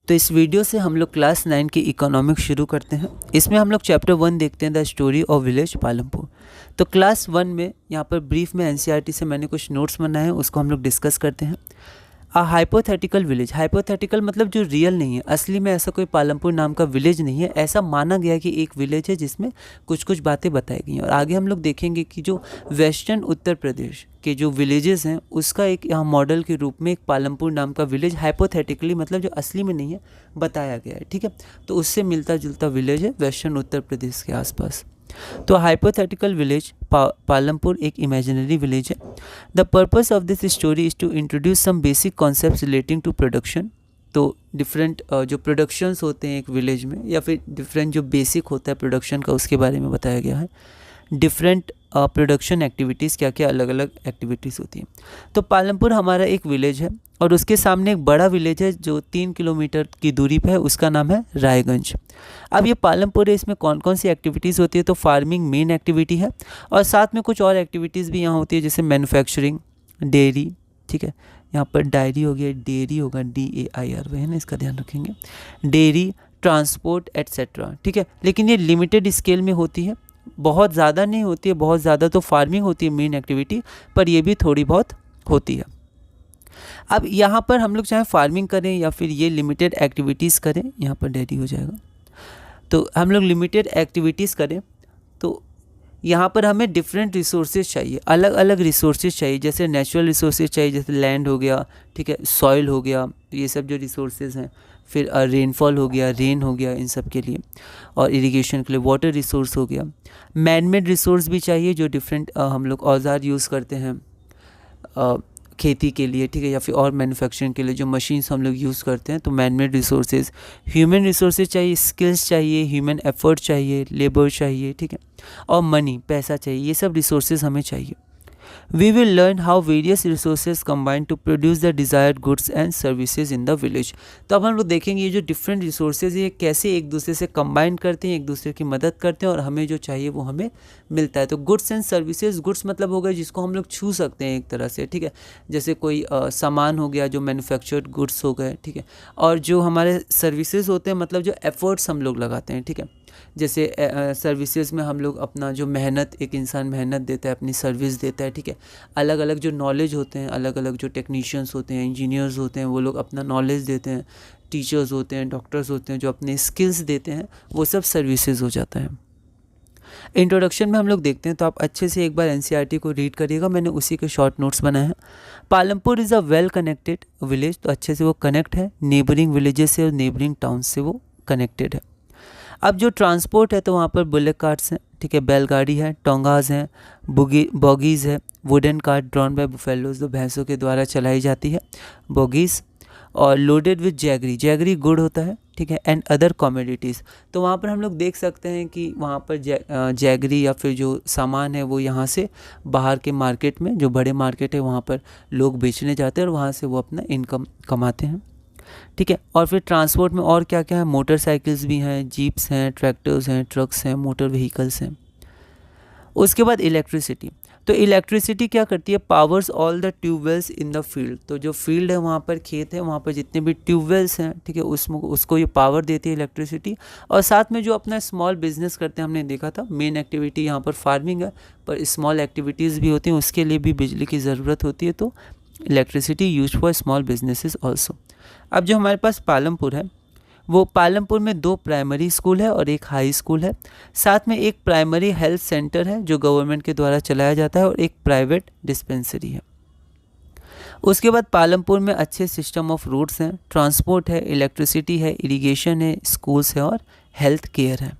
तो इस वीडियो से हम लोग क्लास 9 की इकोनॉमिक्स शुरू करते हैं। इसमें हम लोग चैप्टर 1 देखते हैं, the story of village Palampur. तो क्लास 1 में यहाँ पर ब्रीफ में एनसीईआरटी से मैंने कुछ नोट्स बनाए हैं, उसको हम लोग डिस्कस करते हैं। हाइपोथेटिकल विलेज, हाइपोथेटिकल मतलब जो रियल नहीं है, असली में ऐसा कोई पालमपुर नाम का विलेज नहीं है। ऐसा माना गया कि एक विलेज है जिसमें कुछ कुछ बातें बताई गई हैं। और आगे हम लोग देखेंगे कि जो वेस्टर्न उत्तर प्रदेश के जो विलेजेस हैं उसका एक यहाँ मॉडल के रूप में एक पालमपुर नाम का विलेज हाइपोथेटिकली मतलब जो असली में नहीं है बताया गया है। ठीक है, तो उससे मिलता जुलता विलेज है वेस्टर्न उत्तर प्रदेश के आसपास। तो हाइपोथेटिकल विलेज पालमपुर एक इमेजिनरी विलेज है। The purpose of this story is to introduce some basic concepts relating to production. तो डिफरेंट जो प्रोडक्शंस होते हैं एक विलेज में, या फिर डिफरेंट जो बेसिक होता है प्रोडक्शन का, उसके बारे में बताया गया है। डिफरेंट प्रोडक्शन एक्टिविटीज़, क्या क्या अलग अलग एक्टिविटीज़ होती हैं। तो पालमपुर हमारा एक विलेज है और उसके सामने एक बड़ा विलेज है जो 3 किलोमीटर की दूरी पे है, उसका नाम है रायगंज। अब ये पालमपुर है, इसमें कौन कौन सी एक्टिविटीज़ होती है? तो फार्मिंग मेन एक्टिविटी है और साथ में कुछ और एक्टिविटीज़ भी यहाँ होती है, जैसे मैन्युफैक्चरिंग, डेयरी। ठीक है, यहाँ पर डायरी हो गया, डेयरी होगा DAIR है ना, इसका ध्यान रखेंगे। Dairy, transport etcetera. ठीक है, लेकिन ये लिमिटेड स्केल में होती है, बहुत ज़्यादा नहीं होती है। बहुत ज़्यादा तो फार्मिंग होती है मेन एक्टिविटी, पर ये भी थोड़ी बहुत होती है। अब यहाँ पर हम लोग चाहे फार्मिंग करें या फिर ये लिमिटेड एक्टिविटीज़ करें, यहाँ पर डेयरी हो जाएगा, तो हम लोग लिमिटेड एक्टिविटीज़ करें तो यहाँ पर हमें डिफरेंट रिसोर्सेज चाहिए, अलग अलग रिसोर्सेज चाहिए। जैसे नेचुरल रिसोर्सेज चाहिए, जैसे लैंड हो गया, ठीक है, सॉइल हो गया, ये सब जो रिसोर्सेज हैं। फिर रेनफॉल हो गया, रेन हो गया, इन सब के लिए। और इरिगेशन के लिए वाटर रिसोर्स हो गया। मैनमेड रिसोर्स भी चाहिए, जो डिफरेंट हम लोग औजार यूज़ करते हैं खेती के लिए, ठीक है, या फिर और मैन्युफैक्चरिंग के लिए जो मशीन्स हम लोग यूज़ करते हैं, तो मैनमेड रिसोर्सेज। ह्यूमन रिसोर्सेज चाहिए, स्किल्स चाहिए, ह्यूमन एफर्ट चाहिए, लेबर चाहिए, ठीक है, और मनी, पैसा चाहिए। ये सब रिसोर्सेज हमें चाहिए। We will learn how various resources combine to produce the desired goods and services in the village. तो अब हम लोग देखेंगे ये जो डिफरेंट रिसोर्सेज ये कैसे एक दूसरे से कंबाइन करते हैं, एक दूसरे की मदद करते हैं और हमें जो चाहिए वो हमें मिलता है। तो गुड्स एंड सर्विसेज, गुड्स मतलब हो गए जिसको हम लोग छू सकते हैं एक तरह से, ठीक है, जैसे कोई सामान हो गया जो मैन्युफैक्चर्ड गुड्स हो गए, ठीक है, और जो हमारे सर्विसेज होते हैं मतलब जो एफर्ट्स हम लोग लगाते हैं, ठीक है, जैसे सर्विसेज में हम लोग अपना जो मेहनत, एक इंसान मेहनत देता है, अपनी सर्विस देता है, ठीक है, अलग अलग जो नॉलेज होते हैं, अलग अलग जो टेक्नीशियंस होते हैं, इंजीनियर्स होते हैं, वो लोग अपना नॉलेज देते हैं, टीचर्स होते हैं, डॉक्टर्स होते हैं जो अपने स्किल्स देते हैं, वो सब सर्विसेज हो जाता है। इंट्रोडक्शन में हम लोग देखते हैं, तो आप अच्छे से एक बार एनसीईआरटी को रीड करिएगा, मैंने उसी के शॉर्ट नोट्स बनाए हैं। Palampur is a well connected village, तो अच्छे से वो कनेक्ट है नेबरिंग विलेजेस से और नेबरिंग टाउन से वो कनेक्टेड है। अब जो ट्रांसपोर्ट है तो वहाँ पर बुलेट कार्ट्स हैं, ठीक है, बैलगाड़ी है, टोंगाज हैं, बॉगीज़ है, wooden cart drawn by buffaloes, तो भैंसों के द्वारा चलाई जाती है बॉगीज़, और लोडेड विद जैगरी, जैगरी गुड़ होता है, ठीक है, एंड अदर कॉमोडिटीज़। तो वहाँ पर हम लोग देख सकते हैं कि वहाँ पर जैगरी या फिर जो सामान है वो यहाँ से बाहर के मार्केट में, जो बड़े मार्केट है वहाँ पर लोग बेचने जाते हैं और वहाँ से वो अपना इनकम कमाते हैं, ठीक है। और फिर ट्रांसपोर्ट में और क्या क्या है, मोटरसाइकिल्स भी हैं, जीप्स हैं, ट्रैक्टर्स हैं, ट्रक्स हैं, मोटर व्हीकल्स हैं। उसके बाद इलेक्ट्रिसिटी, तो इलेक्ट्रिसिटी क्या करती है, powers all the tube wells in the field. तो जो फील्ड है वहाँ पर, खेत है, वहाँ पर जितने भी ट्यूबवेल्स हैं, ठीक है, उसको ये पावर देती है इलेक्ट्रिसिटी। और साथ में जो अपना स्मॉल बिजनेस करते हैं, हमने देखा था मेन एक्टिविटी यहाँ पर फार्मिंग है, पर स्मॉल एक्टिविटीज़ भी होती हैं, उसके लिए भी बिजली की ज़रूरत होती है। तो electricity use for small businesses also. अब जो हमारे पास पालमपुर है, वो पालमपुर में 2 प्राइमरी स्कूल है और एक हाई स्कूल है। साथ में एक प्राइमरी हेल्थ सेंटर है जो गवर्नमेंट के द्वारा चलाया जाता है और एक प्राइवेट डिस्पेंसरी है। उसके बाद पालमपुर में अच्छे सिस्टम ऑफ रोड्स हैं, ट्रांसपोर्ट है, इलेक्ट्रिसिटी है, इरिगेशन है, स्कूल्स है और हेल्थ केयर है।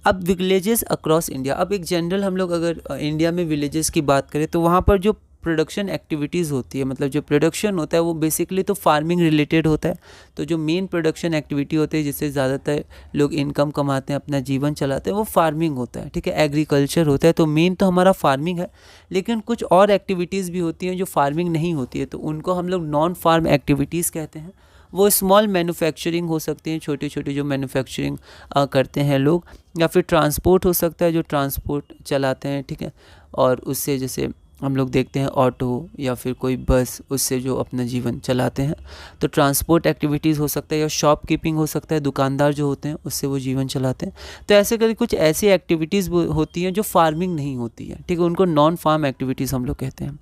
अब विलेजेस अक्रॉस इंडिया, अब एक जनरल हम लोग अगर इंडिया में विलेजेस की बात करें तो वहाँ पर जो प्रोडक्शन एक्टिविटीज़ होती है, मतलब जो प्रोडक्शन होता है वो बेसिकली तो फार्मिंग रिलेटेड होता है। तो जो मेन प्रोडक्शन एक्टिविटी होती है जिससे ज़्यादातर लोग इनकम कमाते हैं, अपना जीवन चलाते हैं, वो फार्मिंग होता है, ठीक है, एग्रीकल्चर होता है। तो मेन तो हमारा फार्मिंग है, लेकिन कुछ और एक्टिविटीज़ भी होती हैं जो फार्मिंग नहीं होती है, तो उनको हम लोग नॉन फार्म एक्टिविटीज़ कहते हैं। वो स्मॉल मैन्युफैक्चरिंग हो सकती हैं, छोटे छोटे जो मैन्युफैक्चरिंग करते हैं लोग, या फिर ट्रांसपोर्ट हो सकता है, जो ट्रांसपोर्ट चलाते हैं, ठीक है, और उससे जैसे हम लोग देखते हैं ऑटो या फिर कोई बस, उससे जो अपना जीवन चलाते हैं। तो ट्रांसपोर्ट एक्टिविटीज़ हो सकता है या शॉप कीपिंग हो सकता है, दुकानदार जो होते हैं उससे वो जीवन चलाते हैं। तो ऐसे करके कुछ ऐसी एक्टिविटीज़ होती हैं जो फार्मिंग नहीं होती है, ठीक है, उनको नॉन फार्म एक्टिविटीज़ हम लोग कहते हैं।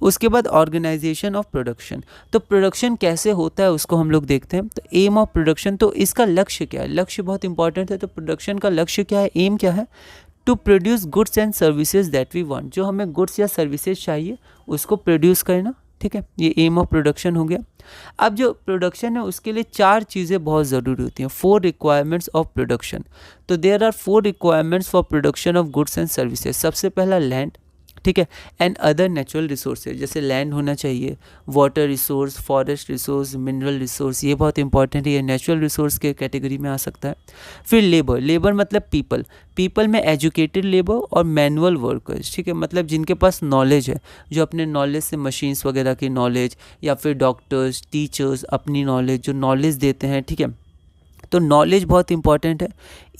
उसके बाद ऑर्गेनाइजेशन ऑफ प्रोडक्शन। तो प्रोडक्शन कैसे होता है उसको हम लोग देखते हैं। तो एम ऑफ प्रोडक्शन, तो इसका लक्ष्य क्या है, लक्ष्य बहुत इंपॉर्टेंट है। तो प्रोडक्शन का लक्ष्य क्या है, एम क्या है, to produce goods and services that we want. जो हमें गुड्स या सर्विसेज चाहिए उसको प्रोड्यूस करना, ठीक है, ये एम ऑफ प्रोडक्शन हो गया। अब जो प्रोडक्शन है उसके लिए 4 चीज़ें बहुत ज़रूरी होती हैं, 4 रिक्वायरमेंट्स ऑफ प्रोडक्शन। तो there are 4 requirements for production of goods and services. सबसे पहला लैंड, ठीक है, एंड अदर नेचुरल रिसोर्सेज, जैसे लैंड होना चाहिए, water resource, forest resource, mineral resource, ये बहुत इंपॉर्टेंट है, ये नेचुरल रिसोर्स के कैटेगरी में आ सकता है। फिर लेबर, लेबर मतलब पीपल, पीपल में एजुकेटेड लेबर और मैनुअल वर्कर्स, ठीक है, मतलब जिनके पास नॉलेज है, जो अपने नॉलेज से मशीन्स वगैरह की नॉलेज, या फिर डॉक्टर्स, टीचर्स अपनी नॉलेज जो नॉलेज देते हैं, ठीक है। तो नॉलेज बहुत इंपॉर्टेंट है।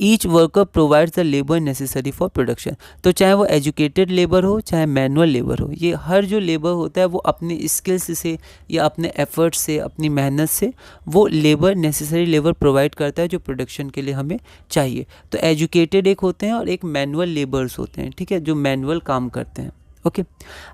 Each worker provides the labour necessary for production. तो चाहे वो एजुकेटेड लेबर हो चाहे मैनुअल लेबर हो, ये हर जो लेबर होता है वो अपने स्किल्स से या अपने एफर्ट्स से, अपनी मेहनत से वो लेबर, नेसेसरी लेबर प्रोवाइड करता है जो प्रोडक्शन के लिए हमें चाहिए। तो एजुकेटेड एक होते हैं और एक मैनुअल लेबर्स होते हैं, ठीक है, जो मैनुअल काम करते हैं। ओके,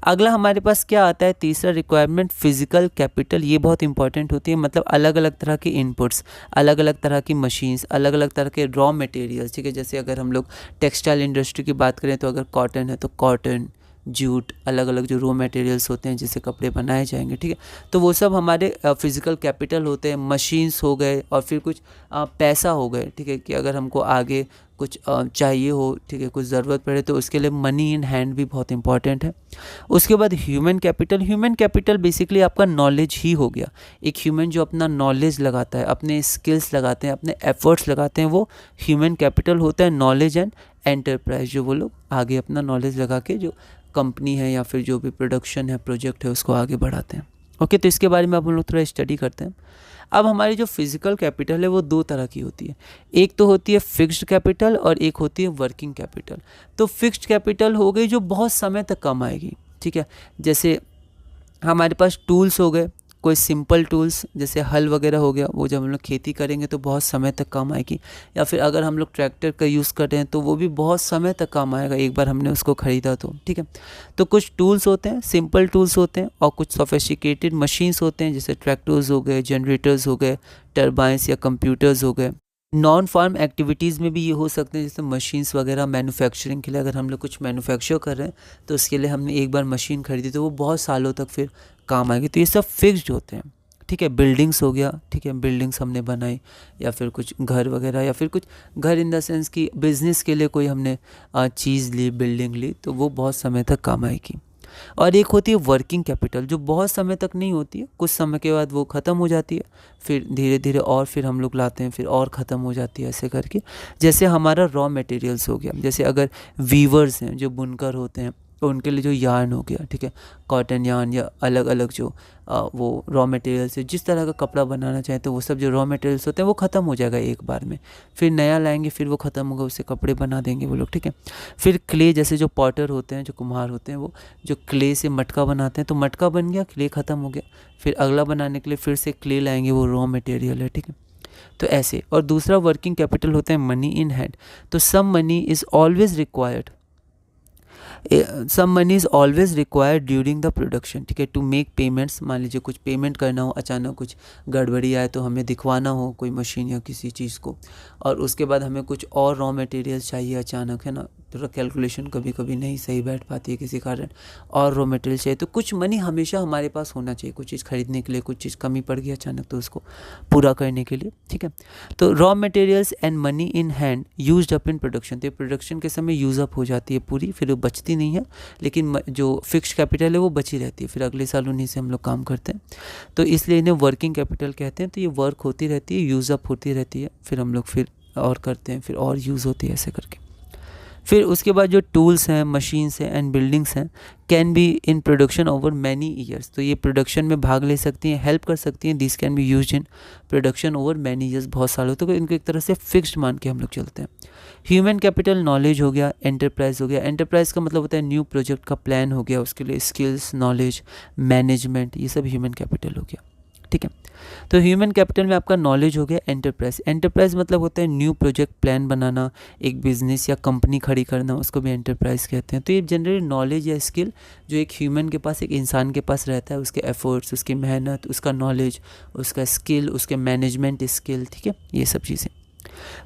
अगला हमारे पास क्या आता है, तीसरा रिक्वायरमेंट फिजिकल कैपिटल। ये बहुत इंपॉर्टेंट होती है, मतलब अलग अलग तरह के इनपुट्स, अलग अलग तरह की मशीन्स, अलग अलग तरह के रॉ मटेरियल्स, ठीक है। जैसे अगर हम लोग टेक्सटाइल इंडस्ट्री की बात करें तो अगर कॉटन है तो कॉटन, जूट, अलग अलग जो रॉ मटेरियल्स होते हैं जिससे कपड़े बनाए जाएंगे, ठीक है। तो वो सब हमारे फिजिकल कैपिटल होते हैं। मशीन्स हो गए और फिर कुछ पैसा हो गए, ठीक है, कि अगर हमको आगे कुछ चाहिए हो, ठीक है, कुछ ज़रूरत पड़े तो उसके लिए मनी इन हैंड भी बहुत इंपॉर्टेंट है। उसके बाद human capital. Human capital basically आपका नॉलेज ही हो गया। एक ह्यूमन जो अपना नॉलेज लगाता है, अपने स्किल्स लगाते हैं, अपने एफर्ट्स लगाते हैं, वो ह्यूमन कैपिटल होता है। नॉलेज एंड एंटरप्राइज, जो वो लोग आगे अपना नॉलेज लगा के जो कंपनी है या फिर जो भी प्रोडक्शन है, प्रोजेक्ट है, उसको आगे बढ़ाते हैं। ओके, तो इसके बारे में अब हम लोग थोड़ा स्टडी करते हैं। अब हमारी जो फिजिकल कैपिटल है वो 2 तरह की होती है। एक तो होती है फिक्स्ड कैपिटल और एक होती है वर्किंग कैपिटल। तो फिक्स्ड कैपिटल हो गई जो बहुत समय तक कम आएगी, ठीक है। जैसे हमारे पास टूल्स हो गए, कोई सिंपल टूल्स जैसे हल वगैरह हो गया, वो जब हम लोग खेती करेंगे तो बहुत समय तक काम आएगी। या फिर अगर हम लोग ट्रैक्टर का यूज़ कर रहे हैं तो वो भी बहुत समय तक काम आएगा, एक बार हमने उसको ख़रीदा तो, ठीक है। तो कुछ टूल्स होते हैं, सिंपल टूल्स होते हैं, और कुछ सोफिस्टिकेटेड मशीन्स होते हैं, जैसे ट्रैक्टर्स हो गए, जनरेटर्स हो गए, टर्बाइंस या कंप्यूटर्स हो गए। नॉन फार्म एक्टिविटीज़ में भी ये हो सकते हैं, जैसे मशीन्स वगैरह मैन्युफैक्चरिंग के लिए, अगर हम लोग कुछ मैन्युफैक्चर कर रहे हैं तो उसके लिए हमने एक बार मशीन खरीदी तो वो बहुत सालों तक फिर काम आएगी। तो ये सब फिक्स्ड होते हैं, ठीक है। बिल्डिंग्स हो गया, ठीक है, बिल्डिंग्स हमने बनाई, या फिर कुछ घर वगैरह, या फिर कुछ घर इन द सेंस कि बिज़नेस के लिए कोई हमने चीज़ ली, बिल्डिंग ली, तो वो बहुत समय तक काम आएगी। और एक होती है वर्किंग कैपिटल, जो बहुत समय तक नहीं होती है, कुछ समय के बाद वो ख़त्म हो जाती है, फिर धीरे धीरे और फिर हम लोग लाते हैं, फिर और ख़त्म हो जाती है, ऐसे करके। जैसे हमारा रॉ मटेरियल्स हो गया, जैसे अगर वीवर्स हैं, जो बुनकर होते हैं, तो उनके लिए जो यार्न हो गया, ठीक है, कॉटन यार्न या अलग अलग जो वो रॉ मटेरियल्स है, जिस तरह का कपड़ा बनाना चाहें तो वो सब जो रॉ मटेरियल्स होते हैं वो ख़त्म हो जाएगा एक बार में, फिर नया लाएंगे, फिर वो ख़त्म होगा, उससे कपड़े बना देंगे वो लोग, ठीक है। फिर क्ले, जैसे जो पॉटर होते हैं, जो कुम्हार होते हैं, वो जो क्ले से मटका बनाते हैं, तो मटका बन गया, क्ले ख़त्म हो गया, फिर अगला बनाने के लिए फिर से क्ले लाएंगे, वो रॉ मटेरियल है, ठीक है। तो ऐसे। और दूसरा वर्किंग कैपिटल होता है मनी इन हैंड। तो some money is always required, some money is always required during the production, ठीक है, टू मेक पेमेंट्स। मान लीजिए कुछ पेमेंट करना हो, अचानक कुछ गड़बड़ी आए तो हमें दिखवाना हो कोई मशीन या किसी चीज़ को, और उसके बाद हमें कुछ और रॉ मटेरियल चाहिए अचानक, है ना, थोड़ा कैलकुलेशन कभी कभी नहीं सही बैठ पाती है किसी कारण, और रॉ मटेरियल चाहिए, तो कुछ मनी हमेशा हमारे पास होना चाहिए, कुछ चीज़ खरीदने के लिए, कुछ चीज़ कमी पड़ गई अचानक तो उसको पूरा करने के लिए, ठीक है। तो raw materials and money in hand used up in production, तो प्रोडक्शन के समय यूज़ अप हो जाती है पूरी, फिर वो बचती नहीं है, लेकिन जो फिक्स्ड कैपिटल है वो बची रहती है, फिर अगले साल उन्हीं से हम लोग काम करते हैं, तो इसलिए इन्हें वर्किंग कैपिटल कहते हैं। तो ये वर्क होती रहती है, यूज़ अप होती रहती है, फिर हम लोग फिर और करते हैं, फिर और यूज़ होती है, ऐसे करके। फिर उसके बाद जो टूल्स हैं, मशीन्स हैं एंड बिल्डिंग्स हैं can be in production over many years, तो ये प्रोडक्शन में भाग ले सकती हैं, हेल्प कर सकती हैं। This can be used in production over many years, बहुत सालों तक, तो इनको एक तरह से फिक्स्ड मान के हम लोग चलते हैं। ह्यूमन कैपिटल नॉलेज हो गया, एंटरप्राइज हो गया। एंटरप्राइज का मतलब होता है न्यू प्रोजेक्ट का प्लान हो गया, उसके लिए स्किल्स, नॉलेज, मैनेजमेंट, ये सब ह्यूमन कैपिटल हो गया, ठीक है। तो ह्यूमन कैपिटल में आपका नॉलेज हो गया। एंटरप्राइज, एंटरप्राइज मतलब होता है न्यू प्रोजेक्ट प्लान बनाना, एक बिजनेस या कंपनी खड़ी करना, उसको भी एंटरप्राइज कहते हैं। तो ये जनरली नॉलेज या स्किल जो एक ह्यूमन के पास, एक इंसान के पास रहता है, उसके एफर्ट्स, उसकी मेहनत, उसका नॉलेज, उसका स्किल, उसके मैनेजमेंट स्किल, ठीक है, ये सब चीज़ें।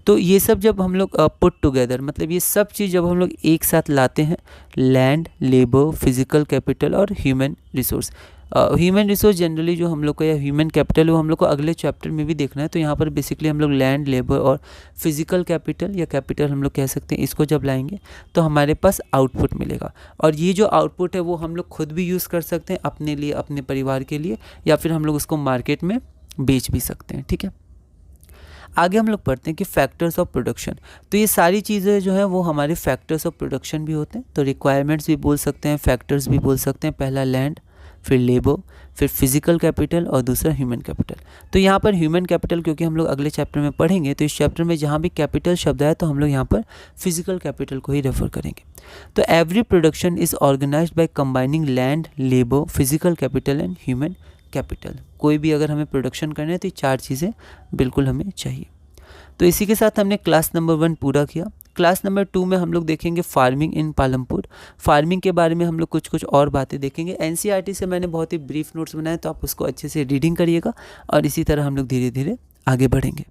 तो ये सब जब हम लोग पुट टुगेदर, मतलब ये सब चीज़ जब हम लोग एक साथ लाते हैं, लैंड, लेबर, फिजिकल कैपिटल और human resource. Human resource generally जो हम लोग का, या ह्यूमन कैपिटल, वो हम लोग को अगले चैप्टर में भी देखना है। तो यहाँ पर बेसिकली हम लोग लैंड, लेबर और फिजिकल कैपिटल या कैपिटल हम लोग कह सकते हैं, इसको जब लाएंगे तो हमारे पास आउटपुट मिलेगा। और ये जो आउटपुट है वो हम लोग खुद भी यूज़ कर सकते हैं अपने लिए, अपने परिवार के लिए, या फिर हम लोग उसको मार्केट में बेच भी सकते हैं, ठीक है। आगे हम लोग पढ़ते हैं कि फैक्टर्स ऑफ प्रोडक्शन। तो ये सारी चीज़ें जो हैं वो हमारे फैक्टर्स ऑफ प्रोडक्शन भी होते हैं। तो रिक्वायरमेंट्स भी बोल सकते हैं, फैक्टर्स भी बोल सकते हैं। पहला लैंड, फिर लेबर, फिर फिजिकल कैपिटल और दूसरा ह्यूमन कैपिटल। तो यहाँ पर ह्यूमन कैपिटल क्योंकि हम लोग अगले चैप्टर में पढ़ेंगे, तो इस चैप्टर में जहाँ भी कैपिटल शब्द है तो हम लोग यहाँ पर फिजिकल कैपिटल को ही रेफर करेंगे। तो every production is organised by combining land, labour, physical capital and human capital. कोई भी अगर हमें प्रोडक्शन करना है तो ये चार चीज़ें बिल्कुल हमें चाहिए। तो इसी के साथ हमने क्लास नंबर 1 पूरा किया। क्लास नंबर 2 में हम लोग देखेंगे फार्मिंग इन पालमपुर। फार्मिंग के बारे में हम लोग कुछ और बातें देखेंगे। एनसीईआरटी से मैंने बहुत ही ब्रीफ नोट्स बनाए, तो आप उसको अच्छे से रीडिंग करिएगा और इसी तरह हम लोग धीरे धीरे आगे बढ़ेंगे।